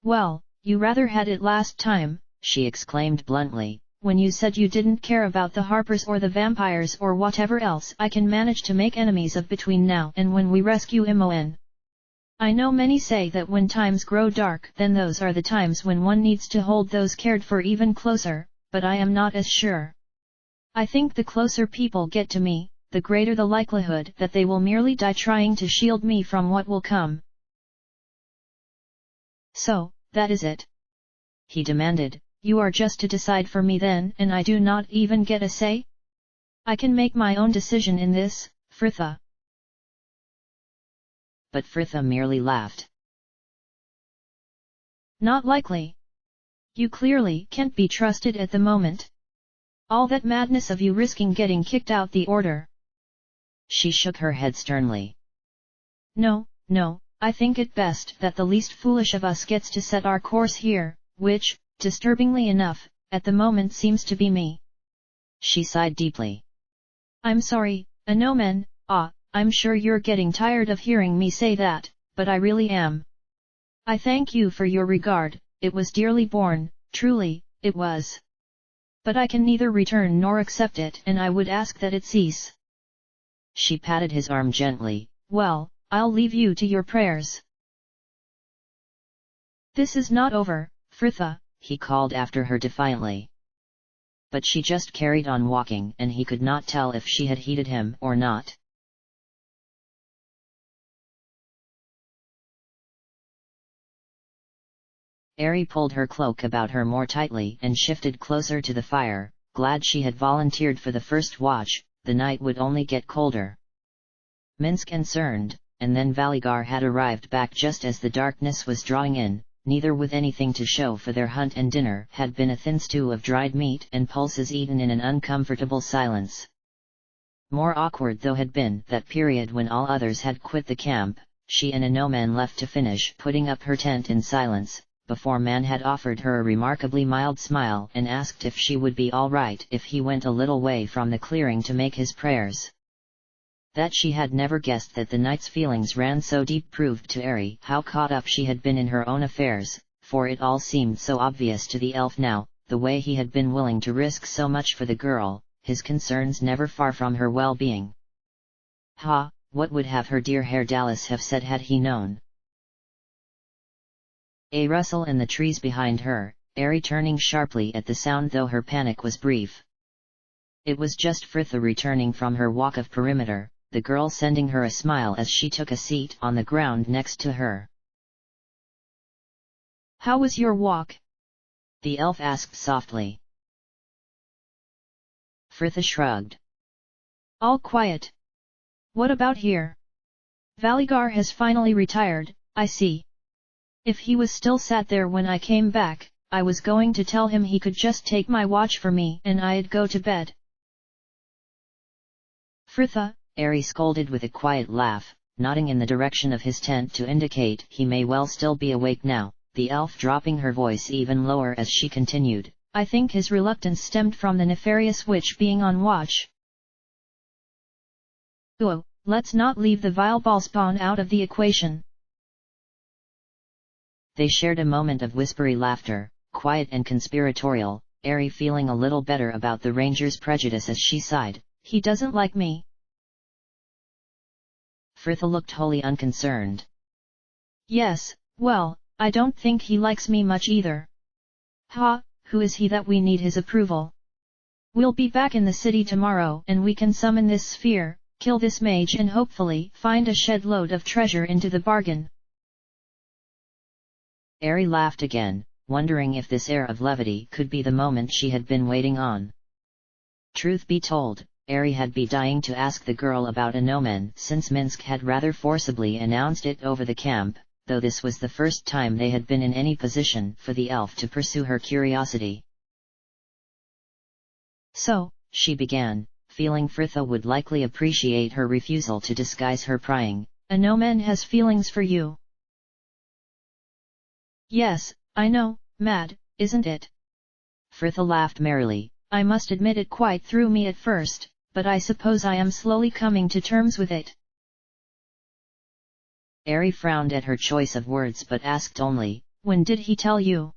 Well, you rather had it last time, she exclaimed bluntly, when you said you didn't care about the harpers or the vampires or whatever else I can manage to make enemies of between now and when we rescue Imoen. I know many say that when times grow dark then those are the times when one needs to hold those cared for even closer, but I am not as sure. I think the closer people get to me, the greater the likelihood that they will merely die trying to shield me from what will come. So, that is it? He demanded. You are just to decide for me then, and I do not even get a say? I can make my own decision in this, Fritha. But Fritha merely laughed. Not likely. You clearly can't be trusted at the moment. All that madness of you risking getting kicked out the order. She shook her head sternly. No, I think it best that the least foolish of us gets to set our course here, which, disturbingly enough, at the moment seems to be me. She sighed deeply. I'm sorry, Anomen, I'm sure you're getting tired of hearing me say that, but I really am. I thank you for your regard, it was dearly borne, truly, it was. But I can neither return nor accept it and I would ask that it cease. She patted his arm gently. Well, I'll leave you to your prayers. This is not over, Fritha, he called after her defiantly. But she just carried on walking and he could not tell if she had heeded him or not. Ari pulled her cloak about her more tightly and shifted closer to the fire, glad she had volunteered for the first watch. The night would only get colder. Minsk concerned, and then Valigar had arrived back just as the darkness was drawing in, neither with anything to show for their hunt, and dinner had been a thin stew of dried meat and pulses eaten in an uncomfortable silence. More awkward though had been that period when all others had quit the camp, she and Anomen left to finish putting up her tent in silence, before Man had offered her a remarkably mild smile and asked if she would be all right if he went a little way from the clearing to make his prayers. That she had never guessed that the night's feelings ran so deep proved to Ari how caught up she had been in her own affairs, for it all seemed so obvious to the elf now, the way he had been willing to risk so much for the girl, his concerns never far from her well-being. What would have her dear Herr Dallas have said had he known? A rustle in the trees behind her, Ari turning sharply at the sound though her panic was brief. It was just Fritha returning from her walk of perimeter, the girl sending her a smile as she took a seat on the ground next to her. How was your walk? The elf asked softly. Fritha shrugged. All quiet. What about here? Valigar has finally retired, I see. If he was still sat there when I came back, I was going to tell him he could just take my watch for me and I'd go to bed. Fritha, Ari scolded with a quiet laugh, nodding in the direction of his tent to indicate he may well still be awake now, the elf dropping her voice even lower as she continued. I think his reluctance stemmed from the nefarious witch being on watch. Let's not leave the vile ballspawn out of the equation. They shared a moment of whispery laughter, quiet and conspiratorial, Ari feeling a little better about the ranger's prejudice as she sighed. He doesn't like me. Fritha looked wholly unconcerned. Yes, well, I don't think he likes me much either. Who is he that we need his approval? We'll be back in the city tomorrow and we can summon this sphere, kill this mage and hopefully find a shed load of treasure into the bargain. Ari laughed again, wondering if this air of levity could be the moment she had been waiting on. Truth be told, Ari had been dying to ask the girl about Anomen since Minsk had rather forcibly announced it over the camp, though this was the first time they had been in any position for the elf to pursue her curiosity. So, she began, feeling Fritha would likely appreciate her refusal to disguise her prying. Anomen has feelings for you. Yes, I know, mad, isn't it? Fritha laughed merrily. I must admit it quite threw me at first, but I suppose I am slowly coming to terms with it. Ari frowned at her choice of words but asked only, when did he tell you?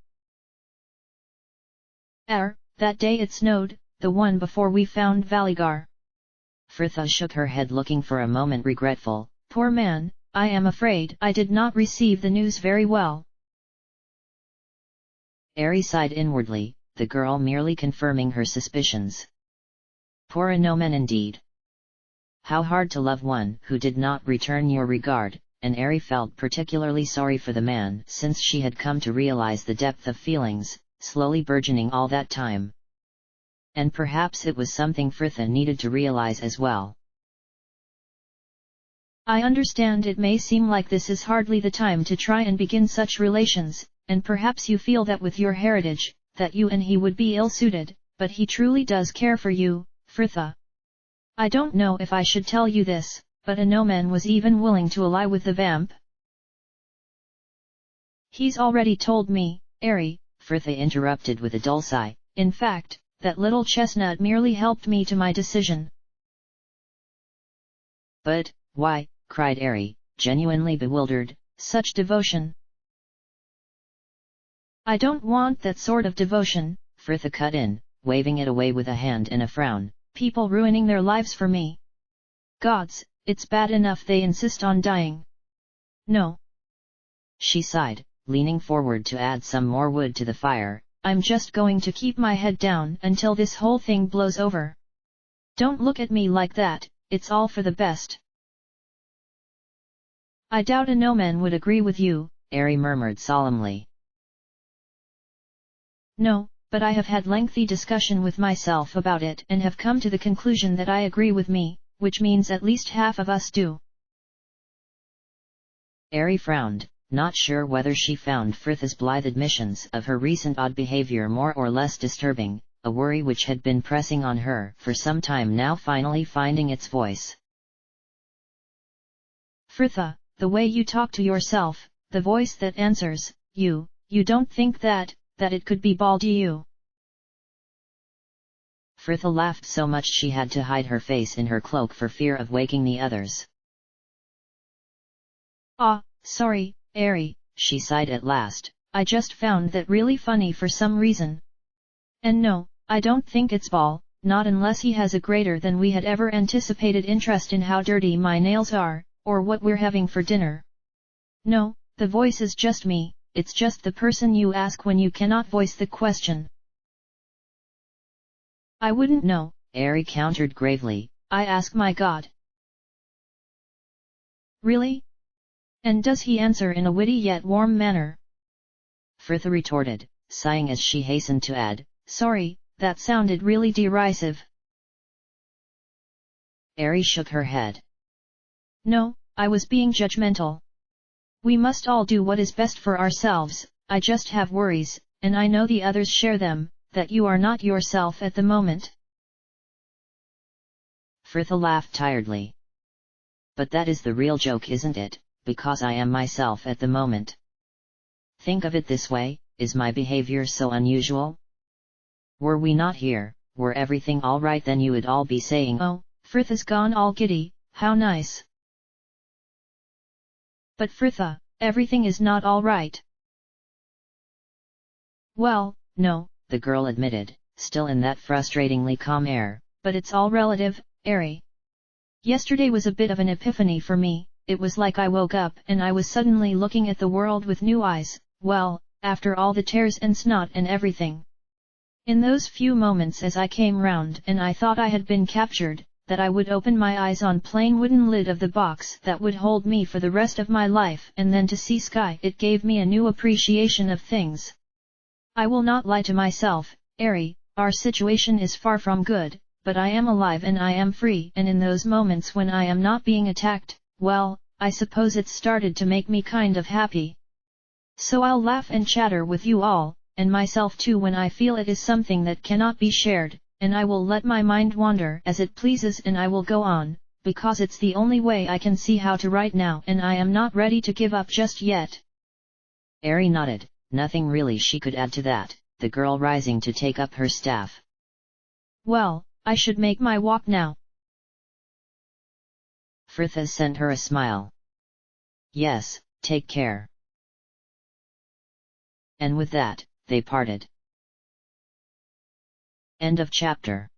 that day it snowed, the one before we found Valigar. Fritha shook her head, looking for a moment regretful. Poor man, I am afraid I did not receive the news very well. Ari sighed inwardly, the girl merely confirming her suspicions. Poor Anomen indeed. How hard to love one who did not return your regard, and Ari felt particularly sorry for the man since she had come to realize the depth of feelings, slowly burgeoning all that time. And perhaps it was something Fritha needed to realize as well. I understand it may seem like this is hardly the time to try and begin such relations, and perhaps you feel that with your heritage, that you and he would be ill-suited, but he truly does care for you, Fritha. I don't know if I should tell you this, but Anomen was even willing to ally with the vamp. He's already told me, Ari, Fritha interrupted with a dull sigh. In fact, that little chestnut merely helped me to my decision. But, why? Cried Ari, genuinely bewildered. Such devotion. I don't want that sort of devotion, Fritha cut in, waving it away with a hand and a frown. People ruining their lives for me. Gods, it's bad enough they insist on dying. No. She sighed, leaning forward to add some more wood to the fire. I'm just going to keep my head down until this whole thing blows over. Don't look at me like that, it's all for the best. I doubt Anomen would agree with you, Ari murmured solemnly. No, but I have had lengthy discussion with myself about it and have come to the conclusion that I agree with me, which means at least half of us do. Ari frowned, not sure whether she found Fritha's blithe admissions of her recent odd behavior more or less disturbing, a worry which had been pressing on her for some time now finally finding its voice. Fritha, the way you talk to yourself, the voice that answers, you don't think that it could be Baldur? Fritha laughed so much she had to hide her face in her cloak for fear of waking the others. Ah, sorry, Ari, she sighed at last. I just found that really funny for some reason. And no, I don't think it's Bal, not unless he has a greater than we had ever anticipated interest in how dirty my nails are, or what we're having for dinner. No, the voice is just me, it's just the person you ask when you cannot voice the question. I wouldn't know, Ari countered gravely. I ask my God. Really? And does he answer in a witty yet warm manner? Fritha retorted, sighing as she hastened to add, sorry, that sounded really derisive. Ari shook her head. No, I was being judgmental. We must all do what is best for ourselves, I just have worries, and I know the others share them, that you are not yourself at the moment. Fritha laughed tiredly. But that is the real joke, isn't it? Because I am myself at the moment. Think of it this way, is my behavior so unusual? Were we not here, were everything all right, then you would all be saying, oh, Fritha's gone all giddy, how nice. But Fritha, everything is not all right. Well, no, the girl admitted, still in that frustratingly calm air. But it's all relative, Ari. Yesterday was a bit of an epiphany for me, it was like I woke up and I was suddenly looking at the world with new eyes, well, after all the tears and snot and everything. In those few moments as I came round and I thought I had been captured, that I would open my eyes on plain wooden lid of the box that would hold me for the rest of my life, and then to see sky, it gave me a new appreciation of things. I will not lie to myself, Ari, our situation is far from good, but I am alive and I am free, and in those moments when I am not being attacked, well, I suppose it's started to make me kind of happy. So I'll laugh and chatter with you all, and myself too when I feel it is something that cannot be shared, and I will let my mind wander as it pleases and I will go on, because it's the only way I can see how to write now and I am not ready to give up just yet. Ari nodded, nothing really she could add to that, the girl rising to take up her staff. Well, I should make my walk now. Fritha sent her a smile. Yes, take care. And with that, they parted. End of chapter.